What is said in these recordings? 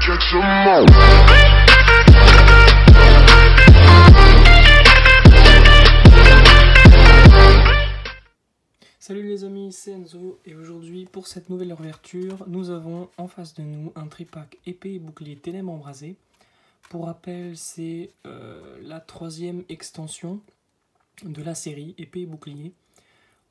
Salut les amis, c'est Enzo et aujourd'hui pour cette nouvelle ouverture, nous avons en face de nous un tripack épée et bouclier ténèbres embrasées. Pour rappel, c'est la troisième extension de la série épée et bouclier.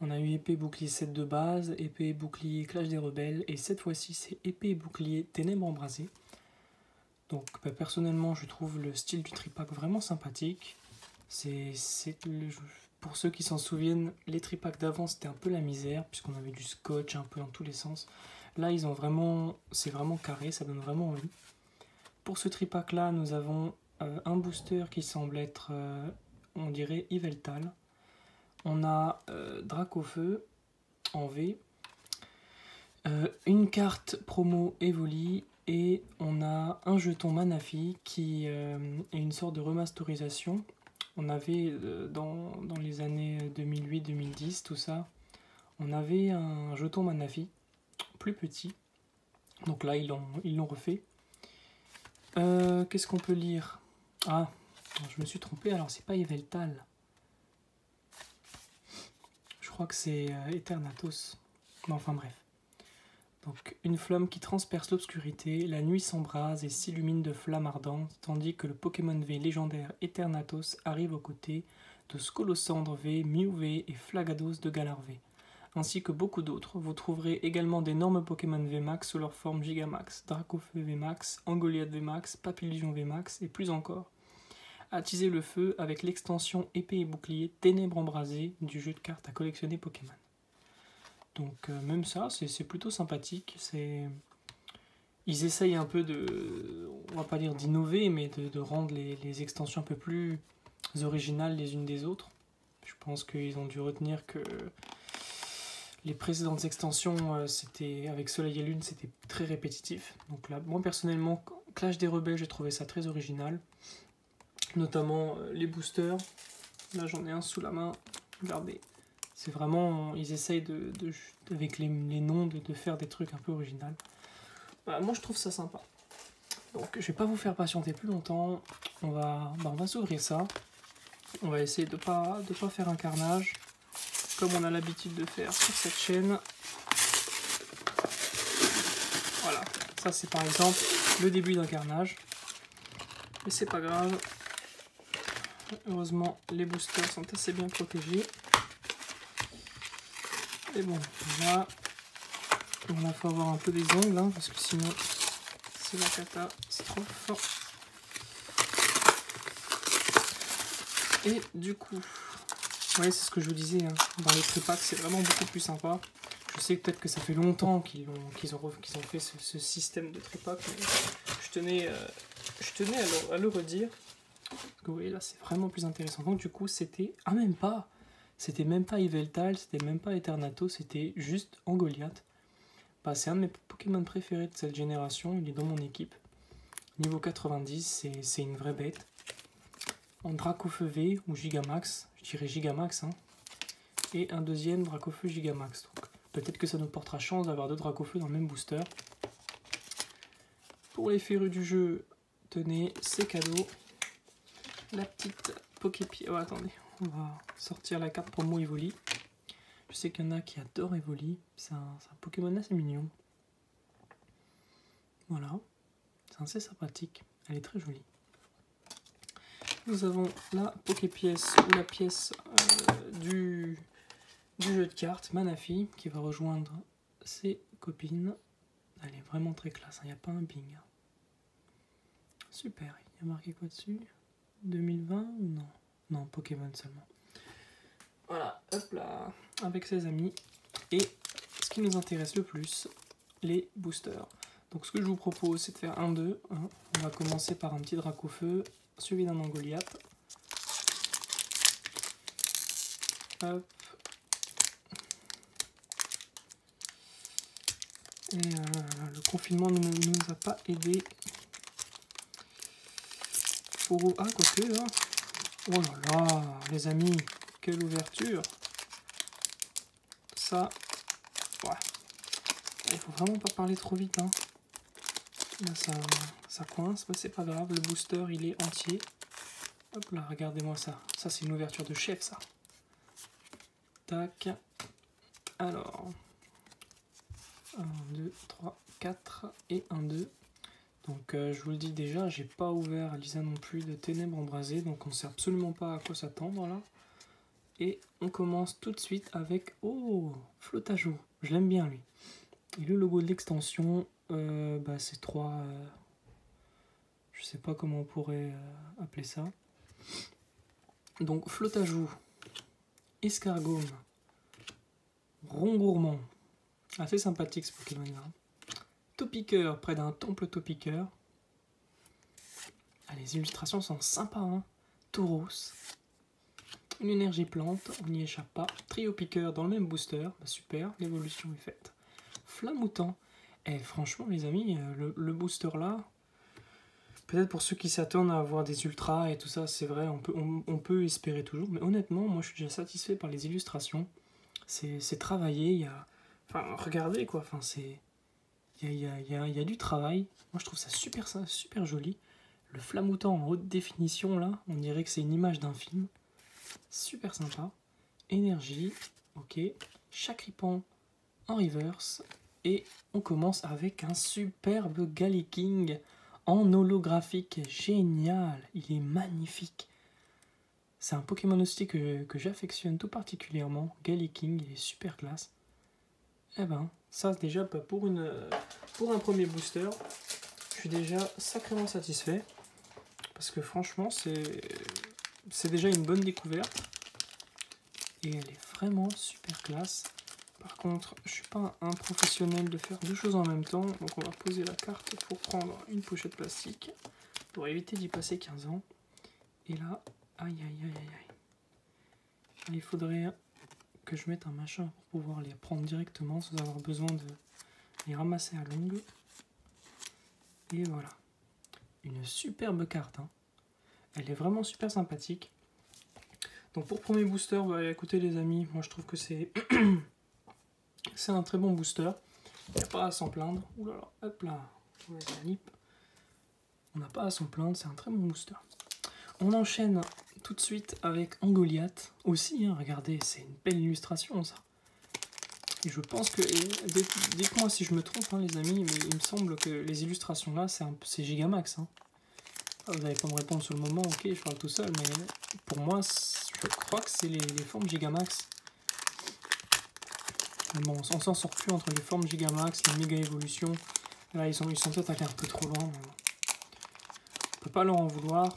On a eu épée et bouclier 7 de base, épée et bouclier Clash des Rebelles et cette fois-ci c'est épée et bouclier ténèbres embrasées. Donc personnellement je trouve le style du tripack vraiment sympathique. Pour ceux qui s'en souviennent, les tripacks d'avant c'était un peu la misère puisqu'on avait du scotch un peu dans tous les sens. Là c'est vraiment carré, ça donne vraiment envie. Pour ce tripack là nous avons un booster qui semble être on dirait Yveltal. On a Dracofeu en V, une carte promo Evoli et on a un jeton Manafi qui est une sorte de remasterisation. On avait dans les années 2008-2010, tout ça, on avait un jeton Manafi, plus petit. Donc là, ils l'ont refait. Qu'est-ce qu'on peut lire? Ah, je me suis trompé, alors c'est pas Yveltal. Je crois que c'est Eternatus. Mais enfin bref. Donc, une flamme qui transperce l'obscurité, la nuit s'embrase et s'illumine de flammes ardentes, tandis que le Pokémon V légendaire Eternatus arrive aux côtés de Scolosandre V, Mew V et Flagados de Galar V, ainsi que beaucoup d'autres. Vous trouverez également d'énormes Pokémon VMAX sous leur forme Gigamax, Dracofeu VMAX, Angoliath VMAX, Papillion VMAX et plus encore. Attisez le feu avec l'extension épée et bouclier Ténèbres embrasées du jeu de cartes à collectionner Pokémon. Donc même ça, c'est plutôt sympathique. Ils essayent un peu on va pas dire d'innover, mais de rendre les extensions un peu plus originales les unes des autres. Je pense qu'ils ont dû retenir que les précédentes extensions, c'était avec Soleil et Lune, c'était très répétitif. Donc là, moi personnellement, Clash des Rebelles, j'ai trouvé ça très original. Notamment les boosters. Là, j'en ai un sous la main. Regardez. C'est vraiment, ils essayent avec les noms de faire des trucs un peu originaux. Voilà, moi je trouve ça sympa. Donc je vais pas vous faire patienter plus longtemps. On va s'ouvrir ça. On va essayer de pas faire un carnage, comme on a l'habitude de faire sur cette chaîne. Voilà, ça c'est par exemple le début d'un carnage. Mais c'est pas grave. Heureusement, les boosters sont assez bien protégés. Et bon, là, il faut avoir un peu des ongles, hein, parce que sinon, c'est la catastrophe. Et du coup, ouais, c'est ce que je vous disais, hein, dans les tripacks, c'est vraiment beaucoup plus sympa. Je sais peut-être que ça fait longtemps qu'ils ont fait ce système de tripack, mais je tenais à le redire. Parce que vous voyez, là, c'est vraiment plus intéressant. Donc du coup, c'était... Ah, même pas. C'était même pas Yveltal, c'était même pas Eternatus, c'était juste Angoliath. C'est un de mes Pokémon préférés de cette génération, il est dans mon équipe. Niveau 90, c'est une vraie bête. En Dracofeu V ou Gigamax, je dirais Gigamax, hein. Et un deuxième Dracofeu Gigamax. Donc peut-être que ça nous portera chance d'avoir deux Dracofeu dans le même booster. Pour les férus du jeu, tenez, c'est cadeau. La petite Poképied. Oh, attendez. On va sortir la carte promo Evoli. Je sais qu'il y en a qui adorent Evoli. C'est un Pokémon assez mignon. Voilà. C'est assez sympathique. Elle est très jolie. Nous avons la Poképièce ou la pièce du jeu de cartes Manafi qui va rejoindre ses copines. Elle est vraiment très classe. Il n'y a pas un bing. Super. Il y a marqué quoi dessus? 2020 ou non? Non, Pokémon seulement. Voilà, hop là, avec ses amis. Et ce qui nous intéresse le plus, les boosters. Donc ce que je vous propose, c'est de faire 1-2. Hein. On va commencer par un petit Dracofeu, suivi d'un Angoliath. Hop. Et le confinement ne nous a pas aidé. Ah, quoique, là. Oh là là, les amis, quelle ouverture! Ça, ouais. Il faut vraiment pas parler trop vite, hein. Là, ça coince, mais c'est pas grave, le booster il est entier. Hop là, regardez-moi ça. Ça, c'est une ouverture de chef, ça. Tac. Alors, 1, 2, 3, 4 et 1, 2. Donc, je vous le dis déjà, j'ai pas ouvert Lisa non plus de Ténèbres Embrasées, donc on sait absolument pas à quoi s'attendre là. Et on commence tout de suite avec, oh, Flotte à jour. Je l'aime bien lui. Et le logo de l'extension, c'est 3. Je sais pas comment on pourrait appeler ça. Donc, Flotte à joue, Escargome, Rond Gourmand. Assez sympathique ce Pokémon là. Topiqueur, près d'un temple Topiqueur. Ah, les illustrations sont sympas, hein. Tauros. Une énergie plante, on n'y échappe pas. Trio piqueur dans le même booster, bah super, l'évolution est faite. Flamoutant. Et franchement les amis, le booster là, peut-être pour ceux qui s'attendent à avoir des ultras et tout ça, c'est vrai, on peut espérer toujours. Mais honnêtement, moi je suis déjà satisfait par les illustrations. C'est travaillé, il y a... Enfin, regardez quoi, enfin c'est... Il y a du travail. Moi je trouve ça super joli. Le flamoutant en haute définition là, on dirait que c'est une image d'un film. Super sympa. Énergie, ok. Chakripan en reverse. Et on commence avec un superbe Galliking en holographique. Génial, il est magnifique. C'est un Pokémon aussi que j'affectionne tout particulièrement. Galliking, il est super classe. Eh ben, ça déjà pour un premier booster, je suis déjà sacrément satisfait. Parce que franchement, c'est déjà une bonne découverte. Et elle est vraiment super classe. Par contre, je suis pas un professionnel de faire deux choses en même temps. Donc on va poser la carte pour prendre une pochette plastique. Pour éviter d'y passer 15 ans. Et là, aïe. Il faudrait que je mette un machin pour pouvoir les prendre directement sans avoir besoin de les ramasser à longue. Et voilà. Une superbe carte, hein. Elle est vraiment super sympathique. Donc pour premier booster, écoutez les amis, moi je trouve que c'est c'est un très bon booster. Il n'y a pas à s'en plaindre. Ouh là là, hop là, on n'a pas à s'en plaindre, c'est un très bon booster. On enchaîne tout de suite avec Angoliath aussi, hein, regardez, c'est une belle illustration ça. Et je pense que, dites-moi si je me trompe hein, les amis, mais il me semble que les illustrations là, c'est Gigamax. Hein. Vous n'allez pas me répondre sur le moment, ok, je parle tout seul, mais pour moi, je crois que c'est les formes Gigamax. Mais bon, on s'en sort plus entre les formes Gigamax, les méga évolutions. Là, ils sont peut-être allés un peu trop loin. Mais bon. On peut pas leur en vouloir.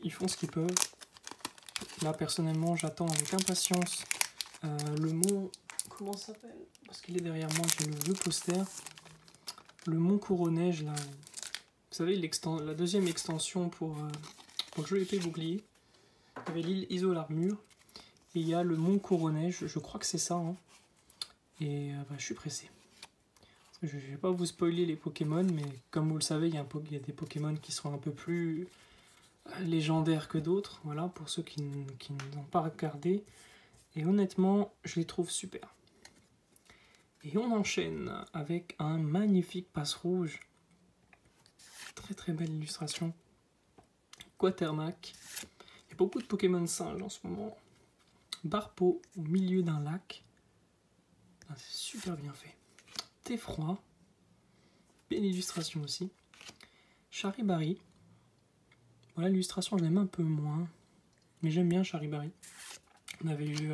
Ils font ce qu'ils peuvent. Là, personnellement, j'attends avec impatience le mont... Comment ça s'appelle? Parce qu'il est derrière moi, j'ai le poster. Le mont Couronnège, là. Vous savez, la deuxième extension pour le jeu épée bouclier. Il y avait l'île Iso l'armure. Et il y a le mont Couronnège, je crois que c'est ça. Hein. Et je suis pressé. Parce que je ne vais pas vous spoiler les Pokémon, mais comme vous le savez, il y a des Pokémon qui sont un peu plus légendaires que d'autres. Voilà, pour ceux qui n'ont pas regardé. Et honnêtement, je les trouve super. Et on enchaîne avec un magnifique passe rouge. Très belle illustration. Quatermac. Il y a beaucoup de Pokémon singes en ce moment. Barpeau au milieu d'un lac. Ah, c'est super bien fait. Theffroi. Belle illustration aussi. Charibari. Voilà, l'illustration, je l'aime un peu moins. Mais j'aime bien Charibari. On avait eu...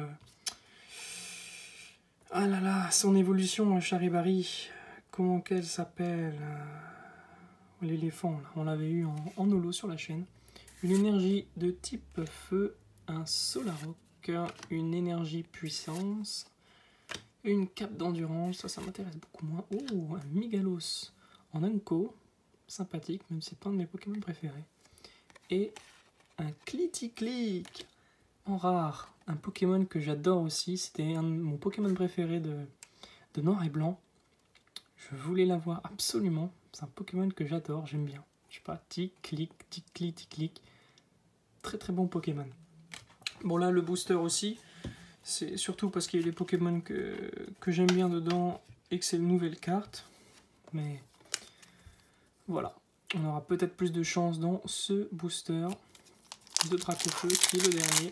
Ah là là, son évolution, Charibari. Comment qu'elle s'appelle l'éléphant, là. On l'avait eu en holo sur la chaîne. Une énergie de type feu, un Solaroc, une énergie puissance, une cape d'endurance, ça m'intéresse beaucoup moins. Oh, un Migalos en Unco, sympathique, même si c'est pas un de mes Pokémon préférés. Et un Clitic en rare, un Pokémon que j'adore aussi, c'était mon Pokémon préféré de Noir et Blanc. Je voulais l'avoir absolument, c'est un Pokémon que j'adore, j'aime bien. Je sais pas, tic-clic. Très bon Pokémon. Bon là, le booster aussi, c'est surtout parce qu'il y a des Pokémon que j'aime bien dedans et que c'est une nouvelle carte. Mais Voilà, on aura peut-être plus de chance dans ce booster de Dracofeu qui est le dernier.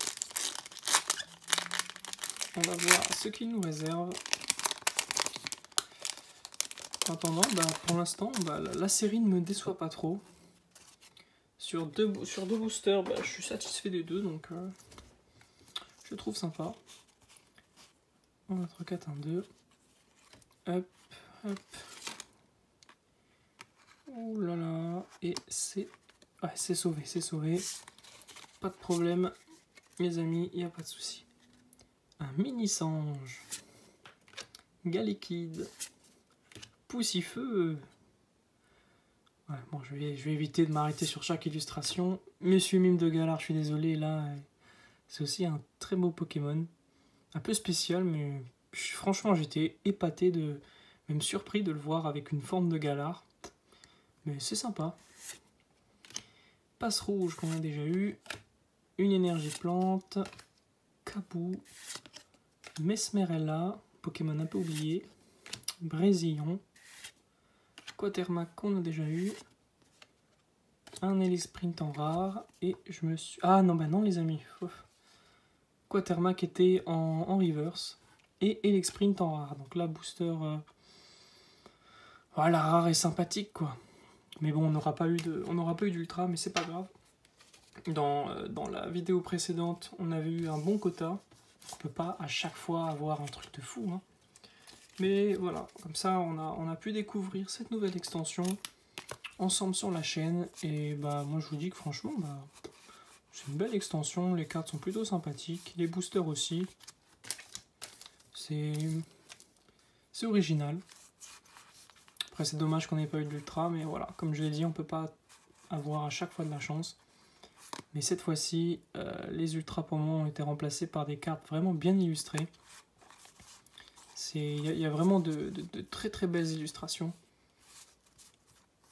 On va voir ce qu'il nous réserve. En attendant, pour l'instant, la série ne me déçoit pas trop. Sur deux boosters, je suis satisfait des deux, donc je trouve sympa. On va 3, 4, 1, 2. Hop, hop. Ouh là là. Et c'est... Ouais, c'est sauvé, c'est sauvé. Pas de problème, mes amis, il n'y a pas de souci. Un mini singe. Galliquide. Poussifeu. Ouais, bon, je vais éviter de m'arrêter sur chaque illustration. Monsieur Mime de Galar, je suis désolé, là, c'est aussi un très beau Pokémon. Un peu spécial, mais franchement, j'étais épaté, même surpris de le voir avec une forme de Galar. Mais c'est sympa. Passe rouge qu'on a déjà eu. Une énergie plante. Kabou. Mesmerella. Pokémon un peu oublié. Brésillion. Quatermac qu'on a déjà eu. Un Sprint en rare. Et je me suis... Ah non, non les amis. Quatermac était en reverse. Et Sprint en rare. Donc là, booster... Voilà, rare et sympathique quoi. Mais bon, on n'aura pas eu d'ultra, mais c'est pas grave. Dans la vidéo précédente, on avait eu un bon quota. On peut pas à chaque fois avoir un truc de fou. Hein. Mais voilà, comme ça, on a pu découvrir cette nouvelle extension ensemble sur la chaîne. Et moi, je vous dis que franchement, c'est une belle extension. Les cartes sont plutôt sympathiques. Les boosters aussi. C'est original. Après, c'est dommage qu'on n'ait pas eu d'ultra, mais voilà, comme je l'ai dit, on peut pas avoir à chaque fois de la chance. Mais cette fois-ci, les ultras pour moi ont été remplacés par des cartes vraiment bien illustrées. Il y a vraiment de très très belles illustrations.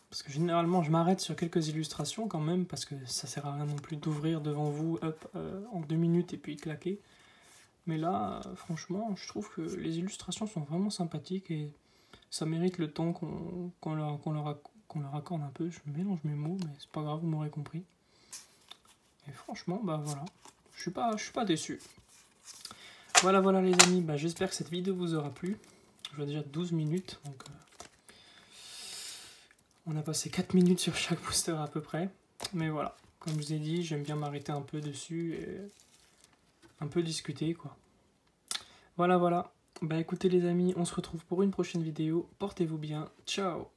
Parce que généralement, je m'arrête sur quelques illustrations quand même, parce que ça sert à rien non plus d'ouvrir devant vous en 2 minutes et puis claquer. Mais là, franchement, je trouve que les illustrations sont vraiment sympathiques et ça mérite le temps qu'on leur accorde un peu. Je mélange mes mots, mais c'est pas grave, vous m'aurez compris. Et franchement, voilà, je suis pas déçu. Voilà les amis, j'espère que cette vidéo vous aura plu. Je vois déjà 12 minutes, donc on a passé 4 minutes sur chaque booster à peu près. Mais voilà, comme je vous ai dit, j'aime bien m'arrêter un peu dessus et un peu discuter quoi. Voilà. Écoutez les amis, on se retrouve pour une prochaine vidéo. Portez-vous bien. Ciao.